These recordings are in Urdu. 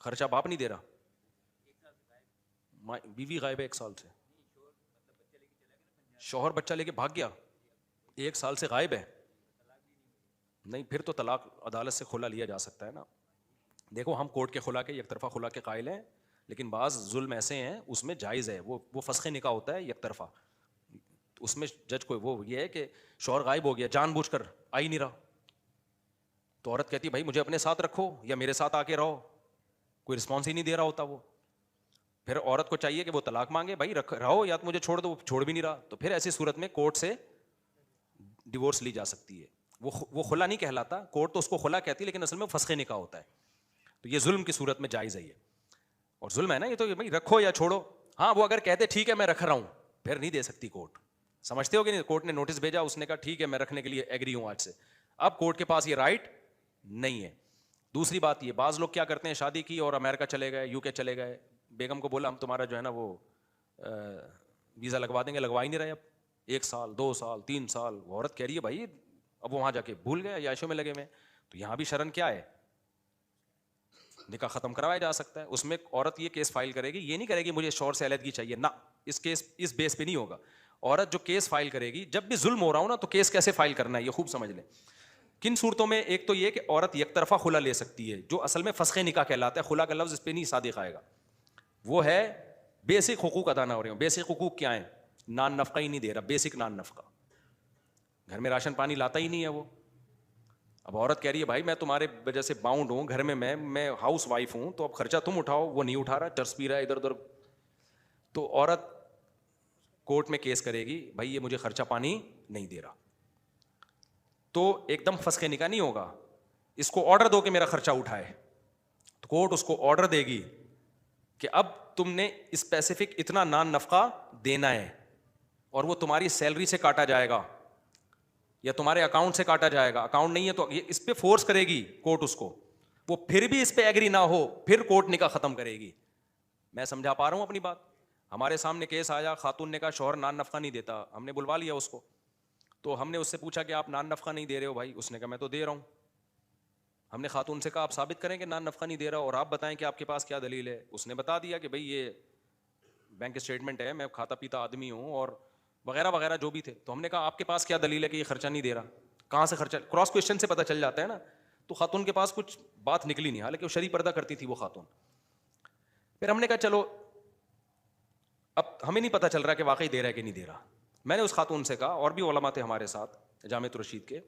خرچہ باپ نہیں دے رہا, بیوی غائب ہے 1 سال سے, شوہر بچہ لے کے بھاگ گیا, 1 سال سے غائب ہے, نہیں پھر تو طلاق عدالت سے خلا لیا جا سکتا ہے نا. دیکھو ہم کورٹ کے خلا کے یک طرفہ خلا کے قائل ہیں, لیکن بعض ظلم ایسے ہیں اس میں جائز ہے, وہ فسخ نکاح ہوتا ہے یک طرفہ, اس میں جج کو وہ یہ ہے کہ شوہر غائب ہو گیا جان بوجھ کر آ ہی نہیں رہا, تو عورت کہتی ہے بھائی مجھے اپنے ساتھ رکھو یا میرے ساتھ آ کے رہو, کوئی رسپانس ہی نہیں دے رہا ہوتا وہ. پھر عورت کو چاہیے کہ وہ طلاق مانگے, بھائی رہو یا تو مجھے چھوڑ دو, وہ چھوڑ بھی نہیں رہا, تو پھر ایسی صورت میں کورٹ سے ڈیورس لی جا سکتی ہے. وہ خلا نہیں کہلاتا, کورٹ تو اس کو خلا کہتی ہے لیکن اصل میں فسخ نکاح ہوتا ہے. تو یہ ظلم کی صورت میں جائز ہے یہ, اور ظلم ہے نا یہ تو, بھائی رکھو یا چھوڑو. ہاں وہ اگر کہتے ٹھیک ہے میں رکھ رہا ہوں, پھر نہیں دے سکتی کورٹ, سمجھتے ہو کہ نہیں, کورٹ نے نوٹس بھیجا, اس نے کہا ٹھیک ہے میں رکھنے کے لیے ایگری ہوں آج سے, اب کورٹ کے پاس یہ رائٹ نہیں ہے. دوسری بات یہ, بعض لوگ کیا کرتے ہیں, شادی کی اور امریکہ چلے گئے, UK چلے گئے, بیگم کو بولا ہم تمہارا جو ہے نا وہ ویزا لگوا دیں گے, لگوا ہی نہیں رہے, اب 1 سال 2 سال 3 سال, وہ عورت کہہ رہی ہے بھائی اب وہاں جا کے بھول گئے, عیاشوں میں لگے ہوئے. تو یہاں بھی شرن کیا ہے, نکاح ختم کروایا جا سکتا ہے. اس میں عورت یہ کیس فائل کرے گی, یہ نہیں کرے گی مجھے شوہر سے علیحدگی چاہیے, نہ, اس بیس پہ نہیں ہوگا. عورت جو کیس فائل کرے گی, جب بھی ظلم ہو رہا ہو نا, تو کیس کیسے فائل کرنا ہے یہ خوب سمجھ لیں. کن صورتوں میں, ایک تو یہ کہ عورت یک طرفہ خلا لے سکتی ہے, جو اصل میں فسخ نکاح کہلاتا ہے, خلا کا لفظ اس پہ نہیں صادق آئے گا, وہ ہے بیسک حقوق ادا نہ ہو رہے ہوں. بیسک حقوق کیا ہیں, نان نفقہ ہی نہیں دے رہا, بیسک نان نفقہ, گھر میں راشن پانی لاتا ہی نہیں ہے وہ. اب عورت کہہ رہی ہے بھائی میں تمہارے وجہ سے باؤنڈ ہوں, گھر میں ہاؤس وائف ہوں, تو اب خرچہ تم اٹھاؤ, وہ نہیں اٹھا رہا, چرس پی رہا ہے ادھر ادھر. تو عورت کورٹ میں کیس کرے گی, بھائی یہ مجھے خرچہ پانی نہیں دے رہا, تو ایک دم فسخ نکاح نہیں ہوگا, اس کو آرڈر دو کہ میرا خرچہ اٹھائے, تو کورٹ اس کو آرڈر دے گی کہ اب تم نے اسپیسیفک اتنا نان نفقہ دینا ہے, اور وہ تمہاری سیلری سے کاٹا جائے گا یا تمہارے اکاؤنٹ سے کاٹا جائے گا. اکاؤنٹ نہیں ہے تو یہ اس پہ فورس کرے گی کورٹ اس کو, وہ پھر بھی اس پہ ایگری نہ ہو, پھر کورٹ نکاح ختم کرے گی. میں سمجھا پا رہا ہوں اپنی بات. ہمارے سامنے کیس آیا, خاتون نے کہا شوہر نان نفقہ نہیں دیتا, ہم نے بلوا لیا اس کو, تو ہم نے اس سے پوچھا کہ آپ نان نفقہ نہیں دے رہے ہو بھائی, اس نے کہا میں تو دے رہا ہوں. ہم نے خاتون سے کہا آپ ثابت کریں کہ نان نفقہ نہیں دے رہا, اور آپ بتائیں کہ آپ کے پاس کیا دلیل ہے. اس نے بتا دیا کہ بھائی یہ بینک اسٹیٹمنٹ ہے, میں کھاتا پیتا آدمی ہوں, اور وغیرہ وغیرہ جو بھی تھے. تو ہم نے کہا آپ کے پاس کیا دلیل ہے کہ یہ خرچہ نہیں دے رہا, کہاں سے خرچہ, کراس کوشچن سے پتہ چل جاتا ہے نا. تو خاتون کے پاس کچھ بات نکلی نہیں, حالانکہ وہ شرعی پردہ کرتی تھی وہ خاتون. پھر ہم نے کہا چلو اب ہمیں نہیں پتہ چل رہا کہ واقعی دے رہا ہے کہ نہیں دے رہا. میں نے اس خاتون سے کہا, اور بھی علماء تھے ہمارے ساتھ جامعۃ الرشید کے,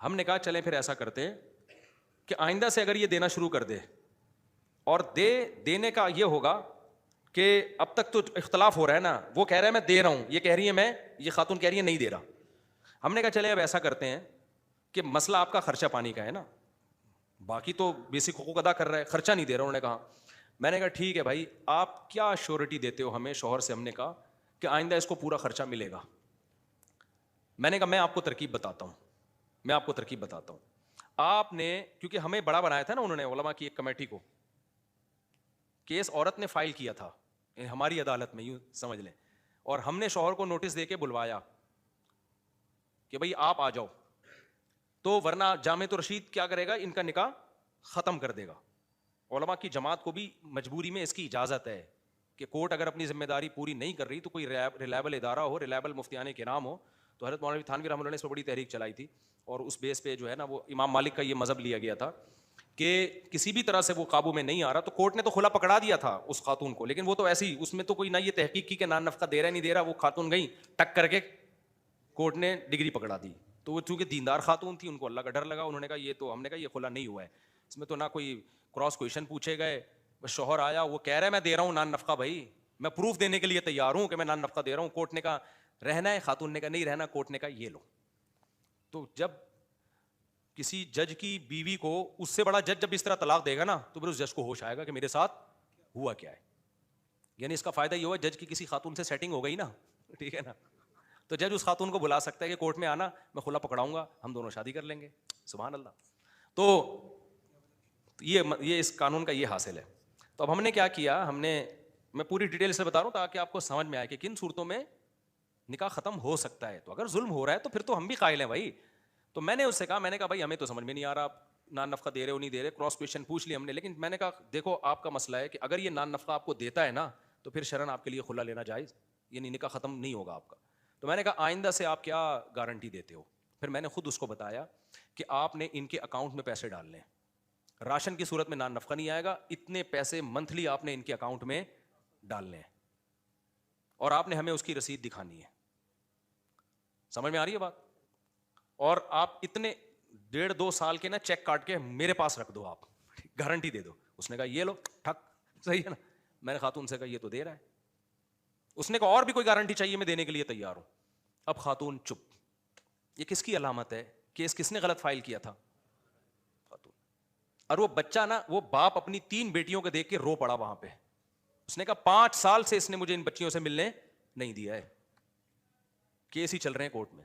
ہم نے کہا چلیں پھر ایسا کرتے ہیں کہ آئندہ سے اگر یہ دینا شروع کر دے, اور دینے کا یہ ہوگا کہ اب تک تو اختلاف ہو رہا ہے نا, وہ کہہ رہا ہے میں دے رہا ہوں, یہ کہہ رہی ہے یہ خاتون کہہ رہی ہے نہیں دے رہا. ہم نے کہا چلے اب ایسا کرتے ہیں کہ مسئلہ آپ کا خرچہ پانی کا ہے نا, باقی تو بیسک حقوق ادا کر رہا ہے, خرچہ نہیں دے رہا. انہوں نے کہا, میں نے کہا ٹھیک ہے بھائی آپ کیا شیورٹی دیتے ہو ہمیں شوہر سے, ہم نے کہا کہ آئندہ اس کو پورا خرچہ ملے گا. میں نے کہا میں آپ کو ترکیب بتاتا ہوں, آپ نے, کیونکہ ہمیں بڑا بنایا تھا نا انہوں نے, علماء کی ایک کمیٹی کو, کیس عورت نے فائل کیا تھا ہماری عدالت میں, یوں سمجھ لیں, اور ہم نے شوہر کو نوٹس دے کے بلوایا کہ بھائی آپ آ جاؤ, تو ورنہ جامعۃ الرشید کیا کرے گا, ان کا نکاح ختم کر دے گا. علماء کی جماعت کو بھی مجبوری میں اس کی اجازت ہے کہ کورٹ اگر اپنی ذمہ داری پوری نہیں کر رہی تو کوئی ریلائبل ادارہ ہو, ریلائبل مفتیان کرام ہو. تو حضرت مولانا تھانوی رحمۃ اللہ نے اس پہ بڑی تحریک چلائی تھی, اور اس بیس پہ جو ہے نا وہ امام مالک کا یہ مذہب لیا گیا تھا کہ کسی بھی طرح سے وہ قابو میں نہیں آ رہا, تو کورٹ نے تو خلا پکڑا دیا تھا اس خاتون کو, لیکن وہ تو ایسی, اس میں تو کوئی نہ یہ تحقیق کی کہ نان نفقہ دے رہا نہیں دے رہا, وہ خاتون گئی ٹک کر کے کورٹ نے ڈگری پکڑا دی. تو وہ چونکہ دیندار خاتون تھی, ان کو اللہ کا ڈر لگا, انہوں نے کہا یہ تو, ہم نے کہا یہ خلا نہیں ہوا ہے, اس میں تو نہ کوئی کراس کویشچن پوچھے گئے, بس شوہر آیا وہ کہہ رہا ہے میں دے رہا ہوں نان نفقہ, بھائی میں پروف دینے کے لیے تیار ہوں کہ میں نان نفقہ دے رہا ہوں. کورٹ نے کہا رہنا ہے, خاتون نے کہا نہیں رہنا, کورٹ نے کہا یہ لو. تو جب کسی جج کی بیوی کو, اس سے بڑا جج جب اس طرح طلاق دے گا نا, تو پھر اس جج کو ہوش آئے گا کہ میرے ساتھ ہوا کیا ہے. یعنی اس کا فائدہ یہ ہوا جج کی کسی خاتون سے سیٹنگ ہو گئی نا, ٹھیک ہے نا, تو جج اس خاتون کو بلا سکتا ہے کہ کورٹ میں آنا, میں خلا پکڑاؤں گا, ہم دونوں شادی کر لیں گے. سبحان اللہ. تو یہ اس قانون کا یہ حاصل ہے. تو اب ہم نے کیا کیا, میں پوری ڈیٹیل سے بتا رہا ہوں تاکہ آپ کو سمجھ میں آئے کہ کن صورتوں میں نکاح ختم ہو سکتا ہے. تو اگر ظلم ہو رہا ہے تو پھر تو ہم بھی قائل ہیں بھائی. تو میں نے اس سے کہا, میں نے کہا بھائی ہمیں تو سمجھ میں نہیں آ رہا, نان نفقہ دے رہے ہو نہیں دے رہے, کراس کویشچن پوچھ لیا ہم نے, لیکن میں نے کہا دیکھو آپ کا مسئلہ ہے کہ اگر یہ نان نفقہ آپ کو دیتا ہے نا تو پھر شرعاً آپ کے لیے خلا لینا جائز, یعنی نکاح ختم نہیں ہوگا آپ کا. تو میں نے کہا آئندہ سے آپ کیا گارنٹی دیتے ہو؟ پھر میں نے خود اس کو بتایا کہ آپ نے ان کے اکاؤنٹ میں پیسے ڈالنے ہیں, راشن کی صورت میں نان نفقہ نہیں آئے گا, اتنے پیسے منتھلی آپ نے ان کے اکاؤنٹ میں ڈالنے ہیں اور آپ نے ہمیں اس کی رسید دکھانی ہے. سمجھ میں آ رہی ہے بات؟ اور آپ اتنے 1.5-2 سال کے نا چیک کاٹ کے میرے پاس رکھ دو, آپ گارنٹی دے دو. اس نے کہا یہ لو ٹھک, صحیح ہے نا. میں نے خاتون سے کہا یہ تو دے رہا ہے. اس نے کہا اور بھی کوئی گارنٹی چاہیے, میں دینے کے لیے تیار ہوں. اب خاتون چپ. یہ کس کی علامت ہے؟ کیس کس نے غلط فائل کیا تھا؟ خاتون. اور وہ بچہ نا, وہ باپ اپنی 3 بیٹیوں کو دیکھ کے رو پڑا وہاں پہ. اس نے کہا 5 سال سے اس نے مجھے ان بچیوں سے ملنے نہیں دیا ہے, کیس ہی چل رہے ہیں کورٹ میں,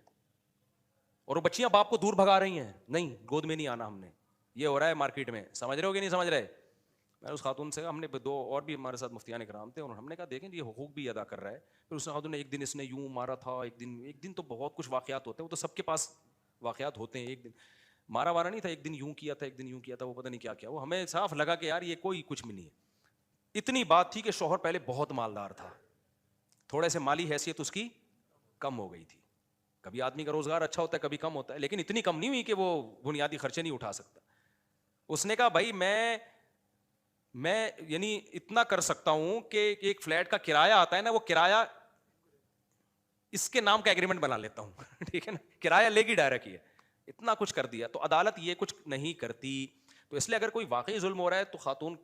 اور وہ بچیاں باپ کو دور بھگا رہی ہیں, نہیں گود میں نہیں آنا ہم نے, یہ ہو رہا ہے مارکیٹ میں. سمجھ رہے ہو کہ نہیں سمجھ رہے؟ میں اس خاتون سے, ہم نے 2 اور بھی ہمارے ساتھ مفتیان کرام تھے, اور ہم نے کہا دیکھیں یہ حقوق بھی ادا کر رہا ہے. پھر اس خاتون نے ایک دن اس نے یوں مارا تھا, ایک دن تو بہت کچھ واقعات ہوتے ہیں, وہ تو سب کے پاس واقعات ہوتے ہیں. ایک دن مارا وارا نہیں تھا, ایک دن یوں کیا تھا, ایک دن یوں کیا تھا, وہ پتہ نہیں کیا کیا. وہ ہمیں صاف لگا کہ یار یہ کوئی کچھ بھی نہیں ہے. اتنی بات تھی کہ شوہر پہلے بہت مالدار تھا, تھوڑے سے مالی حیثیت اس کی کم ہو گئی تھی. کبھی آدمی کا روزگار اچھا ہوتا ہے, کبھی کم ہوتا ہے, لیکن اتنی کم نہیں ہوئی کہ وہ بنیادی خرچے نہیں اٹھا سکتا. اس نے کہا بھائی میں یعنی اتنا کر سکتا ہوں کہ ایک فلیٹ کا کرایہ آتا ہے نا, وہ کرایہ اس کے نام کا ایگریمنٹ بنا لیتا ہوں. ٹھیک ہے نا, کرایہ لے گی ڈائریکٹ, یہ اتنا کچھ کر دیا. تو عدالت یہ کچھ نہیں کرتی. تو اس لیے اگر کوئی واقعی ظلم ہو رہا ہے تو خاتون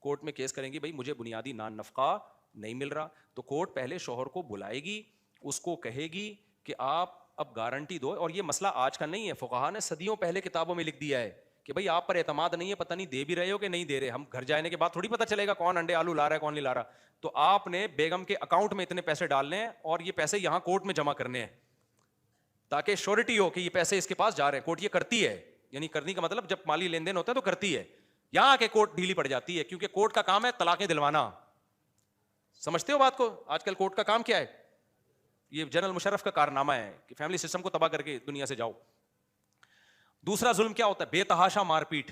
کورٹ میں کیس کریں گی, بھائی مجھے بنیادی نان نفقہ نہیں مل رہا. تو کورٹ پہلے شوہر کو بلائے گی, اس کو کہے گی کہ آپ اب گارنٹی دو. اور یہ مسئلہ آج کا نہیں ہے, فقہا نے صدیوں پہلے کتابوں میں لکھ دیا ہے کہ بھائی آپ پر اعتماد نہیں ہے, پتہ نہیں دے بھی رہے ہو کہ نہیں دے رہے, ہم گھر جانے کے بعد تھوڑی پتہ چلے گا کون انڈے آلو لا رہا ہے کون نہیں لا رہا. تو آپ نے بیگم کے اکاؤنٹ میں اتنے پیسے ڈالنے ہیں اور یہ پیسے یہاں کورٹ میں جمع کرنے ہیں تاکہ شیورٹی ہو کہ یہ پیسے اس کے پاس جا رہے ہیں. کورٹ یہ کرتی ہے, یعنی کرنے کا مطلب جب مالی لین دین ہوتا ہے تو کرتی ہے. یہاں کے کورٹ ڈھیلی پڑ جاتی ہے کیونکہ کورٹ کا کام ہے طلاقیں دلوانا. سمجھتے ہو بات کو؟ آج کل کورٹ کا کام کیا ہے؟ یہ جنرل مشرف کا کارنامہ ہے کہ فیملی سسٹم کو تباہ کر کے دنیا سے جاؤ. دوسرا ظلم کیا ہوتا ہے؟ بے تحاشا مار پیٹ.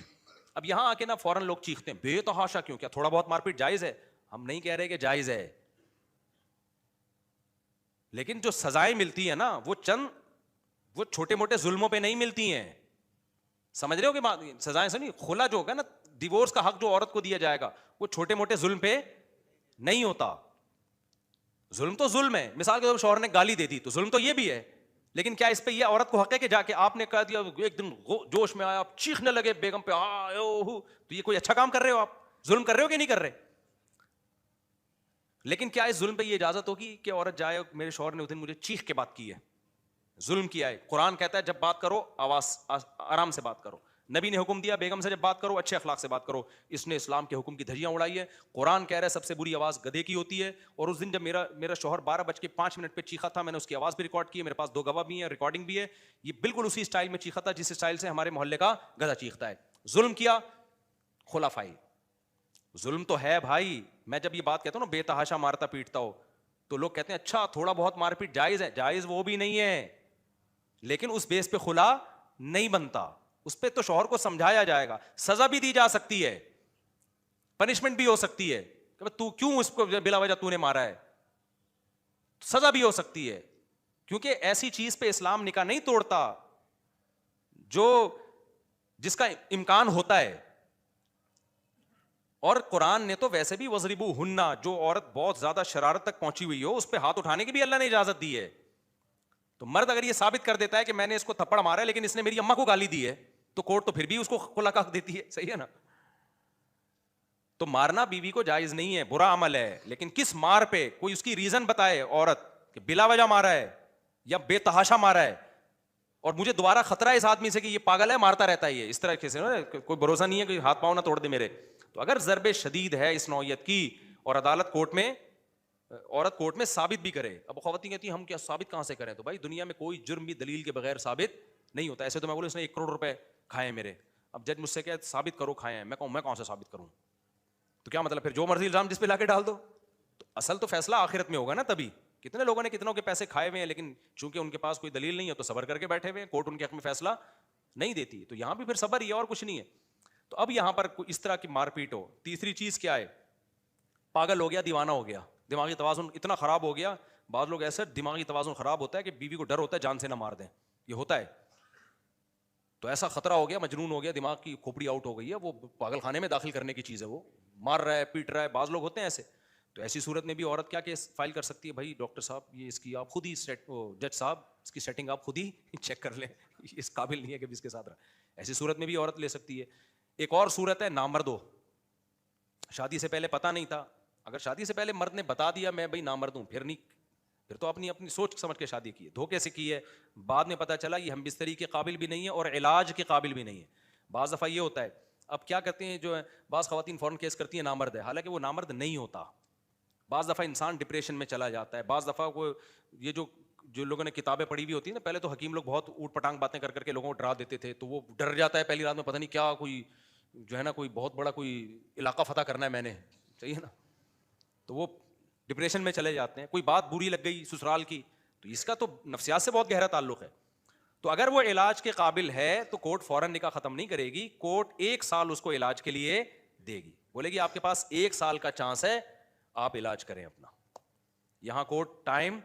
اب یہاں آ کے نا فوراً لوگ چیختے ہیں بے تحاشا کیوں, کیا تھوڑا بہت مار پیٹ جائز ہے؟ ہم نہیں کہہ رہے کہ جائز ہے, لیکن جو سزائیں ملتی ہیں نا وہ چھوٹے موٹے ظلموں پہ نہیں ملتی ہیں. سمجھ رہے ہو کہ سزائیں سے نہیں, خلا جو ہوگا نا, ڈیورس کا حق جو عورت کو دیا جائے گا, وہ چھوٹے موٹے ظلم پہ نہیں ہوتا. ظلم تو ظلم ہے. مثال کے طور پر شوہر نے گالی دے دی تو ظلم تو یہ بھی ہے, لیکن کیا اس پہ یہ عورت کو حق ہے کہ جا کے آپ نے کہہ دیا ایک دن جوش میں آیا آپ چیخنے لگے بیگم پہ, تو یہ کوئی اچھا کام کر رہے ہو, آپ ظلم کر رہے ہو کہ نہیں کر رہے؟ لیکن کیا اس ظلم پہ یہ اجازت ہوگی کہ عورت جائے میرے شوہر نے اس دن مجھے چیخ کے بات کی ہے, ظلم کیا ہے؟ قرآن کہتا ہے جب بات کرو آواز آرام سے بات کرو. نبی نے حکم دیا بیگم سے جب بات کرو اچھے اخلاق سے بات کرو. اس نے اسلام کے حکم کی دھجیاں اڑائی ہے. قرآن کہہ رہا ہے سب سے بری آواز گدھے کی ہوتی ہے. اور اس دن جب میرا شوہر 12:05 پہ چیخا تھا, میں نے اس کی آواز بھی ریکارڈ کی ہے, میرے پاس 2 گواہ بھی ہیں, ریکارڈنگ بھی ہے. یہ بالکل اسی اسٹائل میں چیخا تھا جس اسٹائل سے ہمارے محلے کا گدھا چیختا ہے. ظلم کیا؟ خلا فائل. ظلم تو ہے بھائی. میں جب یہ بات کہتا ہوں نا بے تحاشا مارتا پیٹتا ہو, تو لوگ کہتے ہیں اچھا تھوڑا بہت مار پیٹ جائز ہے. جائز وہ بھی نہیں ہے, لیکن اس بیس پہ خلا نہیں بنتا. اس پہ تو شوہر کو سمجھایا جائے گا, سزا بھی دی جا سکتی ہے, پنشمنٹ بھی ہو سکتی ہے کہ تو کیوں اس کو بلا وجہ تو نے مارا ہے, سزا بھی ہو سکتی ہے. کیونکہ ایسی چیز پہ اسلام نکاح نہیں توڑتا جس کا امکان ہوتا ہے. اور قرآن نے تو ویسے بھی وضربوہن, جو عورت بہت زیادہ شرارت تک پہنچی ہوئی ہو اس پہ ہاتھ اٹھانے کی بھی اللہ نے اجازت دی ہے. تو مرد اگر یہ ثابت کر دیتا ہے کہ میں نے اس کو تھپڑ مارا ہے لیکن اس نے میری اماں کو گالی دی ہے, تو کورٹ تو پھر بھی اس کو خلا کا حق دیتی ہے. صحیح ہے نا؟ تو مارنا بیوی کو جائز نہیں ہے, برا عمل ہے. لیکن کس مار پہ کوئی اس کی ریزن بتائے عورت کہ بلا وجہ مارا ہے یا بے تحاشا مارا ہے, اور مجھے دوبارہ خطرہ ہے اس آدمی سے کہ یہ پاگل ہے مارتا رہتا ہے, یہ اس طرح سے کوئی بھروسہ نہیں ہے کہ ہاتھ پاؤں نہ توڑ دے میرے. تو اگر ضرب شدید ہے اس نوعیت کی اور عدالت عورت کورٹ میں ثابت بھی کرے. اب خواتین کہتی ہیں ہم کیا ثابت کہاں سے کریں؟ تو بھائی دنیا میں کوئی جرم بھی دلیل کے بغیر ثابت نہیں ہوتا. ایسے تو میں بولوں اس نے 1 کروڑ روپے کھائے میرے, اب جج مجھ سے کہ ثابت کرو کھائے ہیں, میں کہوں میں کون سے ثابت کروں؟ تو کیا مطلب پھر جو مرضی الزام جس پہ لا کے ڈال دو. تو اصل تو فیصلہ آخرت میں ہوگا نا. تبھی کتنے لوگوں نے کتنوں کے پیسے کھائے ہوئے ہیں, لیکن چونکہ ان کے پاس کوئی دلیل نہیں ہے تو صبر کر کے بیٹھے ہوئے ہیں, کورٹ ان کے حق میں فیصلہ نہیں دیتی, تو یہاں بھی پھر صبر ہی ہے اور کچھ نہیں ہے. تو اب یہاں پر اس طرح کی مار پیٹ ہو. تیسری چیز کیا ہے, پاگل ہو گیا, دیوانہ ہو گیا, دماغی توازن اتنا خراب ہو گیا. بعض لوگ ایسے دماغی توازن خراب ہوتا ہے کہ بیوی کو ڈر ہوتا ہے جان سے نہ مار دیں, یہ ہوتا ہے. تو ایسا خطرہ ہو گیا, مجنون ہو گیا, دماغ کی کھوپڑی آؤٹ ہو گئی ہے, وہ پاگل خانے میں داخل کرنے کی چیز ہے, وہ مار رہا ہے, پیٹ رہا ہے. بعض لوگ ہوتے ہیں ایسے. تو ایسی صورت میں بھی عورت کیا کیس فائل کر سکتی ہے, بھائی ڈاکٹر صاحب یہ اس کی آپ خود ہی جج صاحب اس کی سیٹنگ آپ خود ہی چیک کر لیں, اس قابل نہیں ہے کہ اس کے ساتھ رہا. ایسی صورت میں بھی عورت لے سکتی ہے. ایک اور صورت ہے نامرد ہو, شادی سے پہلے پتہ نہیں تھا. اگر شادی سے پہلے مرد نے بتا دیا میں بھائی نامرد ہوں, پھر تو اپنی سوچ سمجھ کے شادی کی ہے, دھوکے سے کی ہے. بعد میں پتہ چلا یہ ہم بستری کے قابل بھی نہیں ہے اور علاج کے قابل بھی نہیں ہے. بعض دفعہ یہ ہوتا ہے, اب کیا کرتے ہیں جو ہے, بعض خواتین فوراً کیس کرتی ہیں نامرد ہے, حالانکہ وہ نامرد نہیں ہوتا. بعض دفعہ انسان ڈپریشن میں چلا جاتا ہے. بعض دفعہ وہ یہ جو لوگوں نے کتابیں پڑھی ہوئی ہوتی ہیں نا, پہلے تو حکیم لوگ بہت اوٹ پٹانگ باتیں کر کے لوگوں کو ڈرا دیتے تھے, تو وہ ڈر جاتا ہے پہلی رات میں, پتہ نہیں کیا کوئی جو ہے نا کوئی بہت بڑا کوئی علاقہ فتح کرنا ہے میں نے, صحیح ہے نا, تو وہ ڈپریشن میں چلے جاتے ہیں. کوئی بات بری لگ گئی سسرال کی, تو اس کا تو نفسیات سے بہت گہرا تعلق ہے. تو اگر وہ علاج کے قابل ہے تو کورٹ فوراً نکاح ختم نہیں کرے گی, کورٹ 1 سال اس کو علاج کے لیے دے گی, بولے گی آپ کے پاس 1 سال کا چانس ہے, آپ علاج کریں اپنا. یہاں کورٹ ٹائم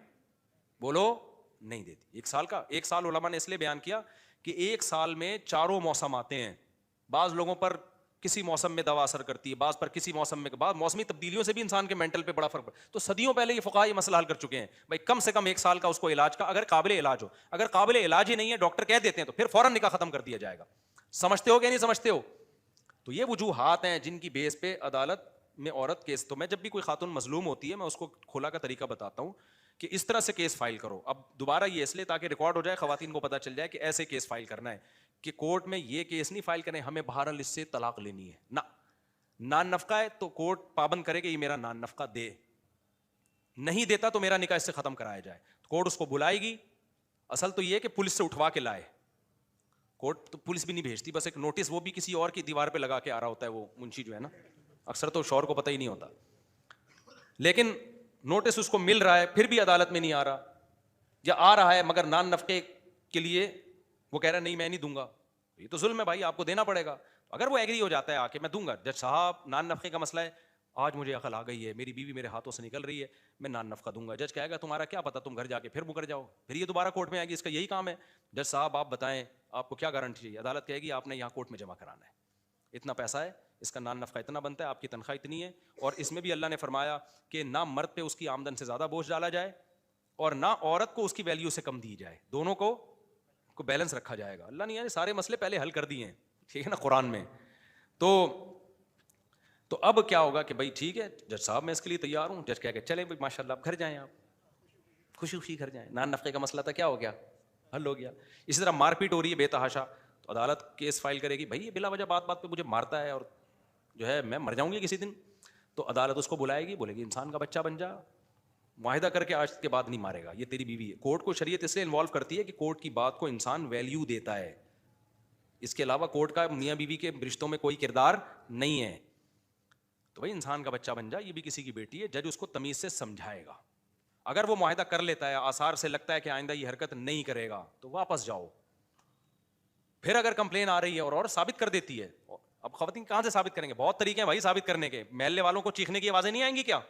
بولو نہیں دیتی. 1 سال علماء نے اس لیے بیان کیا کہ 1 سال میں 4 موسم آتے ہیں. بعض لوگوں پر کسی موسم میں دوا اثر کرتی ہے, بعض پر کسی موسم میں, بعض موسمی تبدیلیوں سے بھی انسان کے مینٹل پہ بڑا فرق پڑتا ہے. تو صدیوں پہلے یہ فقہاء یہ مسئلہ حل کر چکے ہیں, بھائی کم سے کم 1 سال کا اس کو علاج کا, اگر قابل علاج ہو. اگر قابل علاج ہی نہیں ہے, ڈاکٹر کہہ دیتے ہیں, تو پھر فوراً نکاح ختم کر دیا جائے گا. سمجھتے ہو کہ نہیں سمجھتے ہو؟ تو یہ وجوہات ہیں جن کی بیس پہ عدالت میں عورت کیس, تو میں جب بھی کوئی خاتون مظلوم ہوتی ہے میں اس کو کھلا کا طریقہ بتاتا ہوں کہ اس طرح سے کیس فائل کرو. اب دوبارہ یہ اس لیے تاکہ ریکارڈ ہو جائے, خواتین کو پتہ چل جائے کہ ایسے کیس فائل کرنا ہے, کہ کورٹ میں یہ کیس نہیں فائل کریں ہمیں بہرحال اس سے طلاق لینی ہے, نہ نان نفقہ ہے تو کورٹ پابند کرے کہ یہ میرا نان نفقہ دے, نہیں دیتا تو میرا نکاح اس سے ختم کرایا جائے. کورٹ اس کو بلائے گی. اصل تو یہ کہ پولیس سے اٹھوا کے لائے, کورٹ تو پولیس بھی نہیں بھیجتی, بس ایک نوٹس وہ بھی کسی اور کی دیوار پہ لگا کے آ رہا ہوتا ہے, وہ منشی جو ہے نا, اکثر تو شوہر کو پتہ ہی نہیں ہوتا, لیکن نوٹس اس کو مل رہا ہے پھر بھی عدالت میں نہیں آ رہا, یا آ رہا ہے مگر نان نفقے کے لیے وہ کہہ رہا نہیں میں نہیں دوں گا. یہ تو ظلم ہے بھائی, آپ کو دینا پڑے گا. اگر وہ ایگری ہو جاتا ہے آ کے میں دوں گا, جج صاحب نان نفقے کا مسئلہ ہے, آج مجھے عقل آ گئی ہے, میری بیوی میرے ہاتھوں سے نکل رہی ہے, میں نان نفقہ دوں گا. جج کہے گا تمہارا کیا پتا, تم گھر جا کے پھر مکر جاؤ, پھر یہ دوبارہ کورٹ میں آئے گی, اس کا یہی کام ہے. جج صاحب آپ بتائیں آپ کو کیا گارنٹی چاہیے, عدالت کہے گی آپ نے یہاں کورٹ میں جمع کرانا ہے, اتنا پیسہ ہے, اس کا نان نفقہ اتنا بنتا ہے, آپ کی تنخواہ اتنی ہے. اور اس میں بھی اللہ نے فرمایا کہ نہ مرد پہ اس کی آمدن سے زیادہ بوجھ ڈالا جائے اور نہ عورت کو اس کی ویلیو سے کم دی جائے, دونوں کو بیلنس رکھا جائے گا. اللہ نے یعنی سارے مسئلے پہلے حل کر دیے ہیں, ٹھیک ہے نا, قرآن میں. تو اب کیا ہوگا کہ بھائی ٹھیک ہے جج صاحب میں اس کے لیے تیار ہوں. جج کہہ کہ چلیں بھائی ماشاء اللہ آپ گھر جائیں, آپ خوشی خوشی گھر جائیں, نان نفقے کا مسئلہ تھا کیا ہو گیا, حل ہو گیا. اسی طرح مار پیٹ ہو رہی ہے بے تحاشا, تو عدالت کیس فائل کرے گی, بھائی یہ بلا وجہ بات بات پہ مجھے مارتا ہے اور جو ہے میں مر جاؤں گی کسی دن, تو عدالت اس کو بلائے گی, بولے گی انسان کا بچہ بن جا, معاہدہ کر کے آج کے بعد نہیں مارے گا, یہ تیری بیوی ہے. کورٹ کو شریعت اس لیے انوالو کرتی ہے کہ کورٹ کی بات کو انسان ویلیو دیتا ہے, اس کے علاوہ کورٹ کا میاں بیوی کے رشتوں میں کوئی کردار نہیں ہے. تو بھائی انسان کا بچہ بن جا, یہ بھی کسی کی بیٹی ہے, جج اس کو تمیز سے سمجھائے گا. اگر وہ معاہدہ کر لیتا ہے, آثار سے لگتا ہے کہ آئندہ یہ حرکت نہیں کرے گا, تو واپس جاؤ. پھر اگر کمپلین آ رہی ہے اور ثابت کر دیتی ہے, اب خواتین کہاں سے ثابت کریں گے, بہت طریقے ہیں بھائی ثابت کرنے کے. محلے والوں کو چیخنے کی آوازیں نہیں آئیں گی کیا,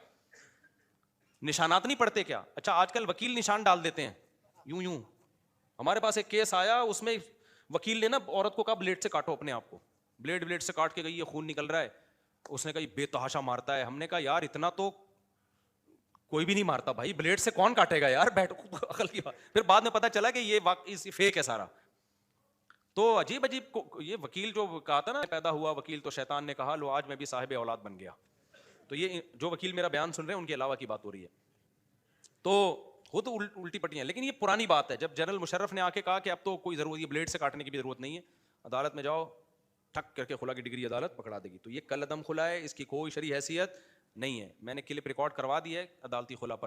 نشانات نہیں پڑتے کیا؟ اچھا آج کل وکیل نشان ڈال دیتے ہیں یوں یوں. ہمارے پاس ایک کیس آیا, اس میں وکیل نے نا عورت کو کہا بلیڈ سے کاٹو اپنے آپ کو, بلیڈ سے کاٹ کے گئی ہے, خون نکل رہا ہے. اس نے کہا یہ بے تحاشا مارتا ہے. ہم نے کہا یار اتنا تو کوئی بھی نہیں مارتا بھائی, بلیڈ سے کون کاٹے گا یار, بیٹھو عقل کی بات. پھر بعد میں پتا چلا کہ یہ واقعی فیک ہے سارا. تو عجیب یہ وکیل جو کہا تھا نا پیدا ہوا وکیل تو شیطان نے کہا لو آج میں بھی صاحب اولاد بن گیا. تو یہ جو وکیل میرا بیان سن رہے ہیں ان کے علاوہ کی بات ہو رہی ہے. تو خود الٹی پٹیاں, لیکن یہ پرانی بات ہے. جب جنرل مشرف نے آ کے کہا کہ اب تو کوئی ضرورت, یہ بلیڈ سے کاٹنے کی بھی ضرورت نہیں ہے, عدالت میں جاؤ ٹھک کر کے خلا کی ڈگری عدالت پکڑا دے گی. تو یہ کل عدم خلا ہے, اس کی کوئی شرعی حیثیت نہیں ہے. میں نے کلپ ریکارڈ کروا دی ہے عدالتی خلا پر.